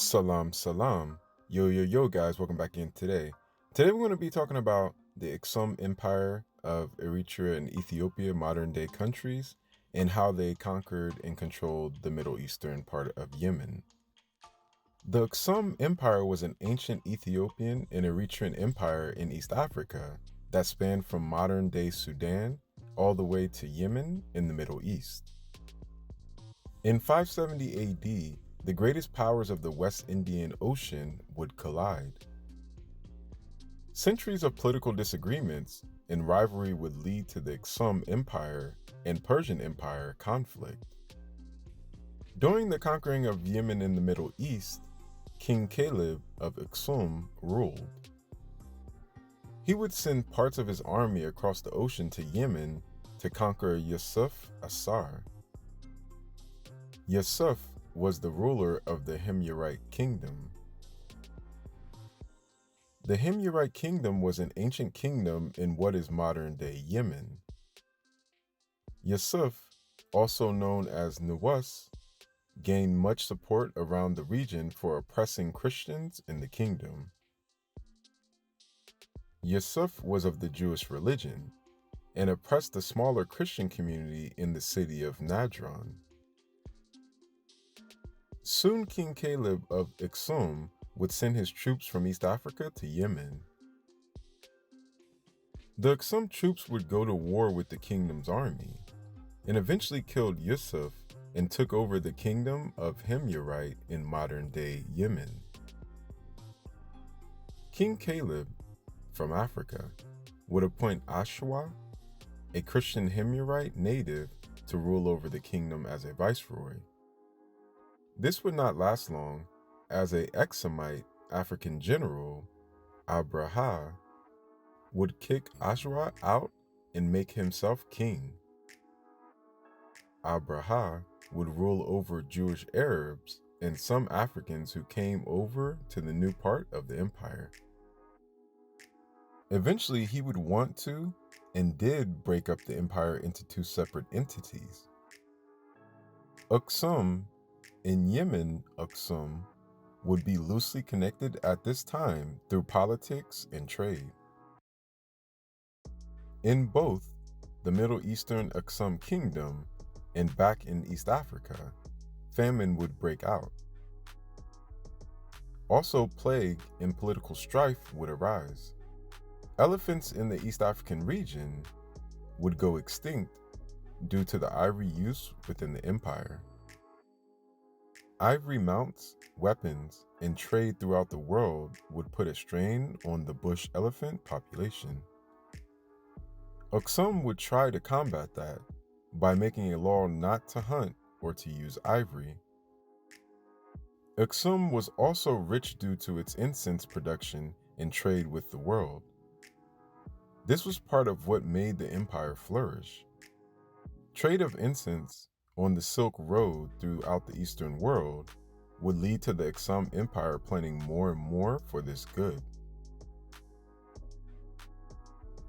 Salam, salam. Yo, guys, welcome back in today. Today we're going to be talking about the Aksum Empire of Eritrea and Ethiopia, modern day countries, and how they conquered and controlled the Middle Eastern part of Yemen. The Aksum Empire was an ancient Ethiopian and Eritrean empire in East Africa that spanned from modern day Sudan all the way to Yemen in the Middle East. In 570 AD, the greatest powers of the West Indian Ocean would collide. Centuries of political disagreements and rivalry would lead to the Aksum Empire and Persian Empire conflict. During the conquering of Yemen in the Middle East, King Caleb of Aksum ruled. He would send parts of his army across the ocean to Yemen to conquer Yusuf Asar. Yusuf was the ruler of the Himyarite kingdom. The Himyarite kingdom was an ancient kingdom in what is modern-day Yemen. Yusuf, also known as Nuwas, gained much support around the region for oppressing Christians in the kingdom. Yusuf was of the Jewish religion and oppressed the smaller Christian community in the city of Nadran. Soon King Caleb of Aksum would send his troops from East Africa to Yemen. The Aksum troops would go to war with the kingdom's army and eventually killed Yusuf and took over the kingdom of Himyarite in modern-day Yemen. King Caleb, from Africa, would appoint Ashwa, a Christian Himyarite native, to rule over the kingdom as a viceroy. This would not last long, as a Aksumite African general, Abraha, would kick Ashwa out and make himself king. Abraha would rule over Jewish Arabs and some Africans who came over to the new part of the empire. Eventually, he would want to and did break up the empire into two separate entities. Aksum, in Yemen, Aksum would be loosely connected at this time through politics and trade. In both the Middle Eastern Aksum Kingdom and back in East Africa, famine would break out. Also, plague and political strife would arise. Elephants in the East African region would go extinct due to the ivory use within the empire. Ivory mounts, weapons, and trade throughout the world would put a strain on the bush elephant population. Aksum would try to combat that by making a law not to hunt or to use ivory. Aksum was also rich due to its incense production and trade with the world. This was part of what made the empire flourish. Trade of incense on the Silk Road throughout the Eastern world would lead to the Aksum Empire planning more and more for this good.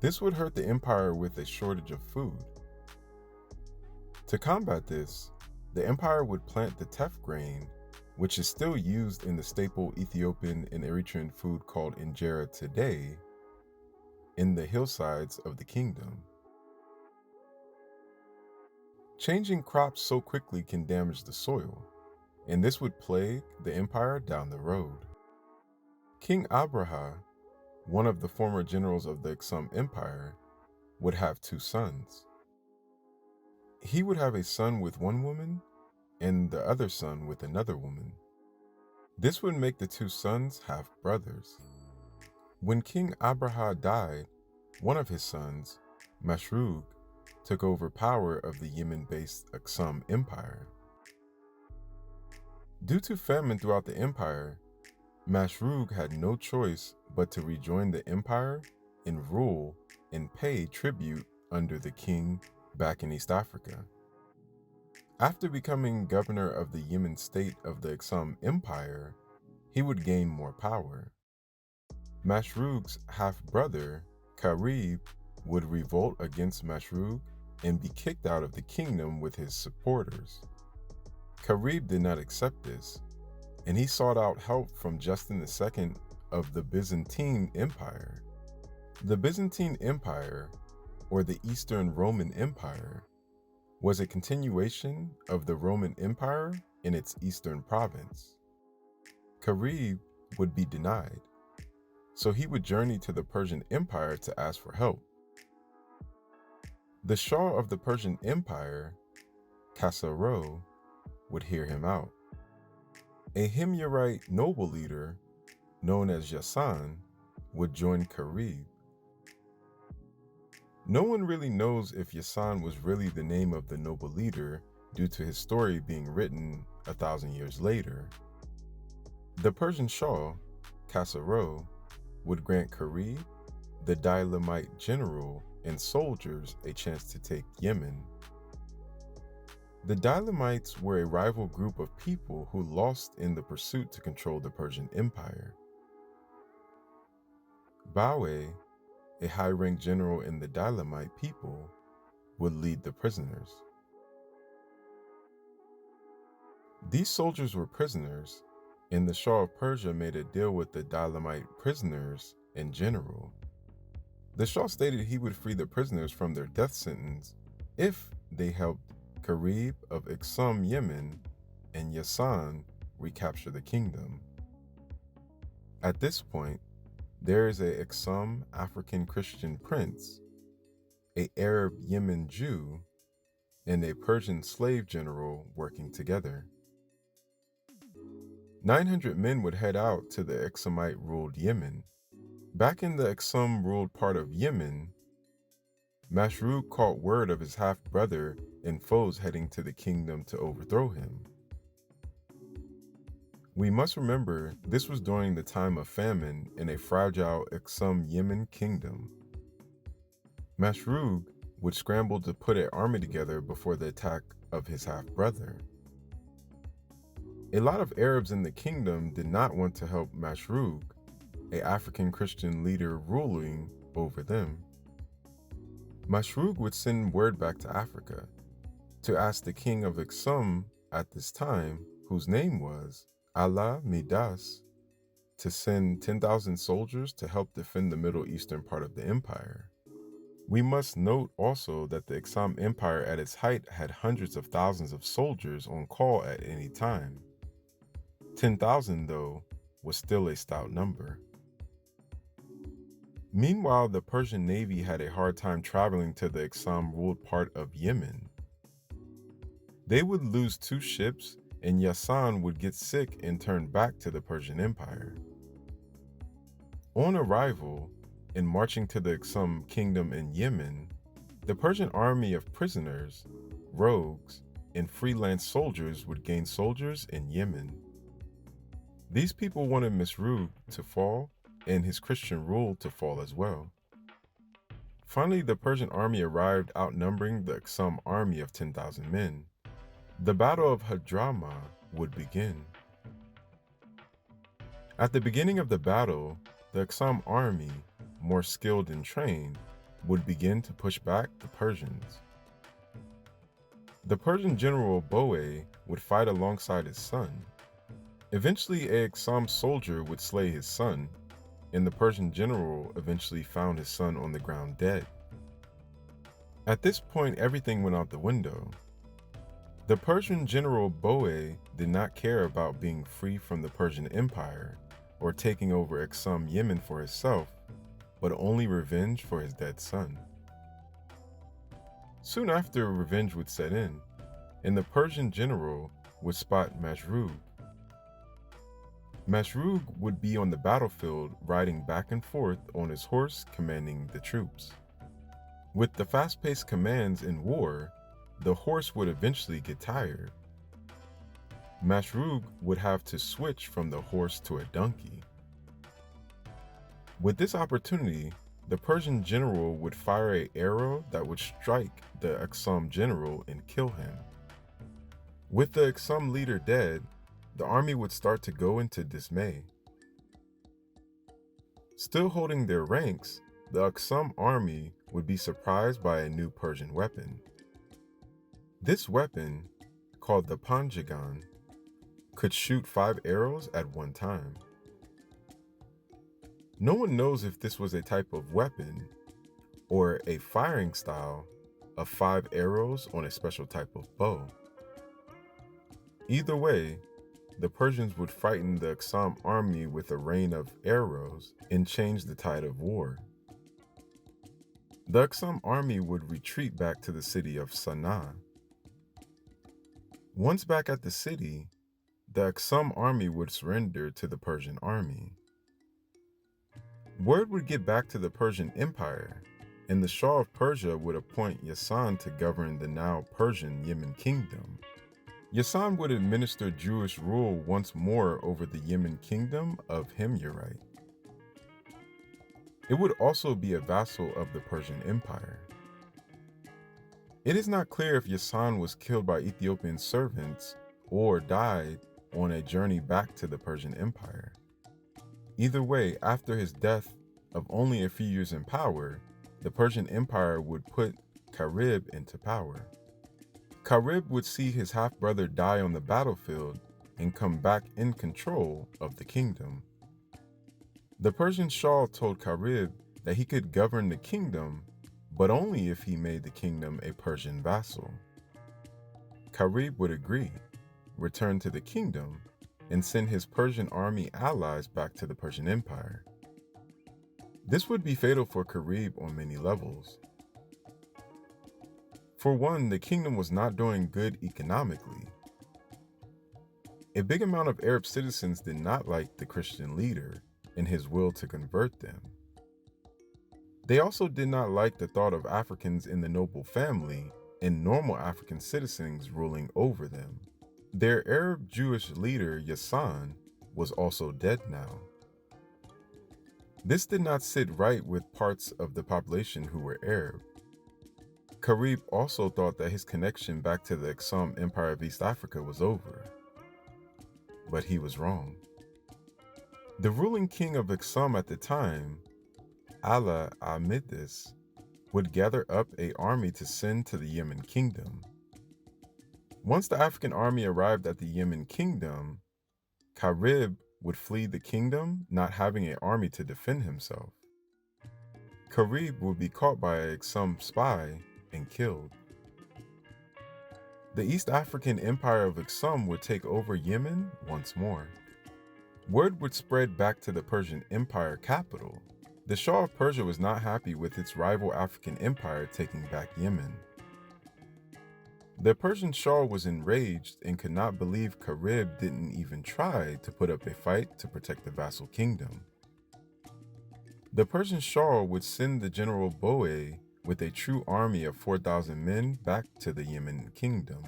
This would hurt the empire with a shortage of food. To combat this, the empire would plant the teff grain, which is still used in the staple Ethiopian and Eritrean food called injera today, in the hillsides of the kingdom. Changing crops so quickly can damage the soil, and this would plague the empire down the road. King Abraha, one of the former generals of the Aksum Empire, would have two sons. He would have a son with one woman and the other son with another woman. This would make the two sons half brothers. When King Abraha died, one of his sons, Mashrug, took over power of the Yemen-based Aksum Empire. Due to famine throughout the empire, Mashrug had no choice but to rejoin the empire and rule and pay tribute under the king back in East Africa. After becoming governor of the Yemen state of the Aksum Empire, he would gain more power. Mashrug's half-brother, Karib, would revolt against Mashrug and be kicked out of the kingdom with his supporters. Karib did not accept this, and he sought out help from Justin II of the Byzantine Empire. The Byzantine Empire, or the Eastern Roman Empire, was a continuation of the Roman Empire in its eastern province. Karib would be denied, so he would journey to the Persian Empire to ask for help. The Shah of the Persian Empire, Khosrow, would hear him out. A Himyarite noble leader, known as Yasan, would join Karib. No one really knows if Yasan was really the name of the noble leader due to his story being written 1,000 years later. The Persian Shah, Khosrow, would grant Karib, the Daylamite general, and soldiers a chance to take Yemen. The Daylamites were a rival group of people who lost in the pursuit to control the Persian Empire. Bawe, a high-rank general in the Daylamite people, would lead the prisoners. These soldiers were prisoners, and the Shah of Persia made a deal with the Daylamite prisoners in general. The Shah stated he would free the prisoners from their death sentence if they helped Karib of Aksum, Yemen, and Yasan recapture the kingdom. At this point, there is a Aksum African Christian prince, a Arab Yemen Jew, and a Persian slave general working together. 900 men would head out to the Aksumite-ruled Yemen. Back in the Aksum-ruled part of Yemen, Mashrooq caught word of his half-brother and foes heading to the kingdom to overthrow him. We must remember this was during the time of famine in a fragile Aksum Yemen kingdom. Mashrooq would scramble to put an army together before the attack of his half-brother. A lot of Arabs in the kingdom did not want to help Mashrooq, an African Christian leader ruling over them. Mashrooq would send word back to Africa to ask the king of Aksum at this time, whose name was Allah Midas, to send 10,000 soldiers to help defend the Middle Eastern part of the empire. We must note also that the Aksum Empire at its height had hundreds of thousands of soldiers on call at any time. 10,000, though, was still a stout number. Meanwhile, the Persian Navy had a hard time traveling to the Aksum-ruled part of Yemen. They would lose 2 ships, and Yasan would get sick and turn back to the Persian Empire. On arrival, and marching to the Aksum kingdom in Yemen, the Persian army of prisoners, rogues, and freelance soldiers would gain soldiers in Yemen. These people wanted Mashrooq to fall and his Christian rule to fall as well. Finally, the Persian army arrived outnumbering the Aksum army of 10,000 men. The Battle of Hadrama would begin. At the beginning of the battle, the Aksum army, more skilled and trained, would begin to push back the Persians. The Persian general Boe would fight alongside his son. Eventually, a Aksum soldier would slay his son, and the Persian general eventually found his son on the ground dead. At this point, everything went out the window. The Persian general Boe did not care about being free from the Persian Empire or taking over Aksum Yemen for himself, but only revenge for his dead son. Soon after, revenge would set in, and the Persian general would spot Mashrooq. Mashrooq would be on the battlefield riding back and forth on his horse commanding the troops. With the fast-paced commands in war, the horse would eventually get tired. Mashrooq would have to switch from the horse to a donkey. With this opportunity, the Persian general would fire an arrow that would strike the Aksum general and kill him. With the Aksum leader dead, the army would start to go into dismay. Still holding their ranks, the Aksum army would be surprised by a new Persian weapon. This weapon, called the Panjagan, could shoot 5 arrows at one time. No one knows if this was a type of weapon or a firing style of 5 arrows on a special type of bow. Either way, the Persians would frighten the Aksum army with a rain of arrows and change the tide of war. The Aksum army would retreat back to the city of Sana'a. Once back at the city, the Aksum army would surrender to the Persian army. Word would get back to the Persian Empire, and the Shah of Persia would appoint Yasan to govern the now Persian Yemen kingdom. Yasan would administer Jewish rule once more over the Yemen kingdom of Himyarite. It would also be a vassal of the Persian Empire. It is not clear if Yasan was killed by Ethiopian servants or died on a journey back to the Persian Empire. Either way, after his death of only a few years in power, the Persian Empire would put Karib into power. Karib would see his half-brother die on the battlefield and come back in control of the kingdom. The Persian Shah told Karib that he could govern the kingdom, but only if he made the kingdom a Persian vassal. Karib would agree, return to the kingdom, and send his Persian army allies back to the Persian Empire. This would be fatal for Karib on many levels. For one, the kingdom was not doing good economically. A big amount of Arab citizens did not like the Christian leader and his will to convert them. They also did not like the thought of Africans in the noble family and normal African citizens ruling over them. Their Arab Jewish leader, Yasan, was also dead now. This did not sit right with parts of the population who were Arab. Karib also thought that his connection back to the Aksum Empire of East Africa was over. But he was wrong. The ruling king of Aksum at the time, Ala Amidis, would gather up an army to send to the Yemen kingdom. Once the African army arrived at the Yemen kingdom, Karib would flee the kingdom, not having an army to defend himself. Karib would be caught by an Aksum spy and killed. The East African Empire of Aksum would take over Yemen once more. Word would spread back to the Persian Empire capital. The Shah of Persia was not happy with its rival African empire taking back Yemen. The Persian Shah was enraged and could not believe Karib didn't even try to put up a fight to protect the vassal kingdom. The Persian Shah would send the general Boe with a true army of 4,000 men back to the Yemen kingdom.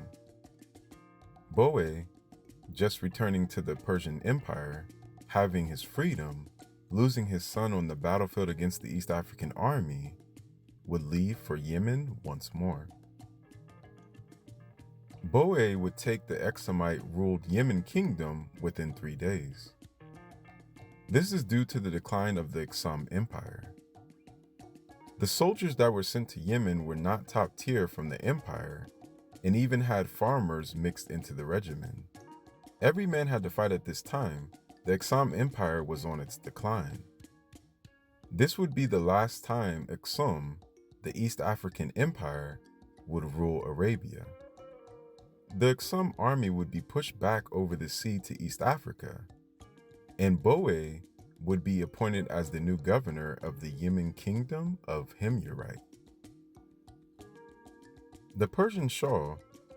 Boe, just returning to the Persian Empire, having his freedom, losing his son on the battlefield against the East African army, would leave for Yemen once more. Boe would take the Aksumite-ruled Yemen kingdom within 3 days. This is due to the decline of the Aksum Empire. The soldiers that were sent to Yemen were not top tier from the empire, and even had farmers mixed into the regiment. Every man had to fight at this time. The Aksum Empire was on its decline. This would be the last time Aksum, the East African Empire, would rule Arabia. The Aksum army would be pushed back over the sea to East Africa, and Boe would be appointed as the new governor of the Yemen kingdom of Himyarite. The Persian Shah,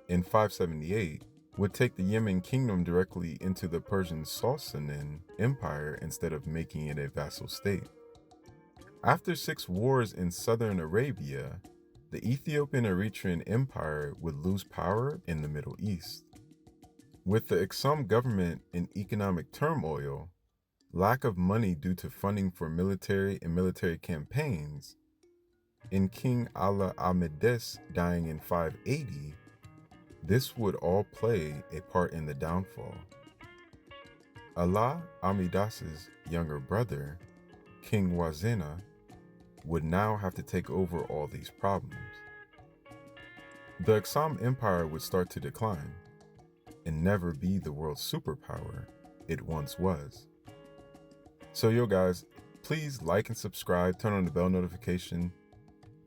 in 578, would take the Yemen kingdom directly into the Persian Sasanian Empire instead of making it a vassal state. After 6 wars in southern Arabia, the Ethiopian-Eritrean Empire would lose power in the Middle East. With the Aksum government in economic turmoil, lack of money due to funding for military campaigns, and King Ala Amidis dying in 580, this would all play a part in the downfall. Ala Amidas's younger brother, King Wazena, would now have to take over all these problems. The Aksum Empire would start to decline. and never be the world's superpower it once was. So yo guys, please like and subscribe, turn on the bell notification.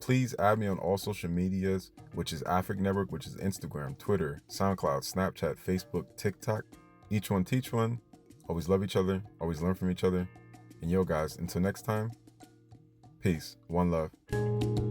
Please add me on all social medias, which is Afric Network, which is Instagram, Twitter, SoundCloud, Snapchat, Facebook, TikTok. Each one teach one. Always love each other, always learn from each other. And yo guys, until next time, peace, one love.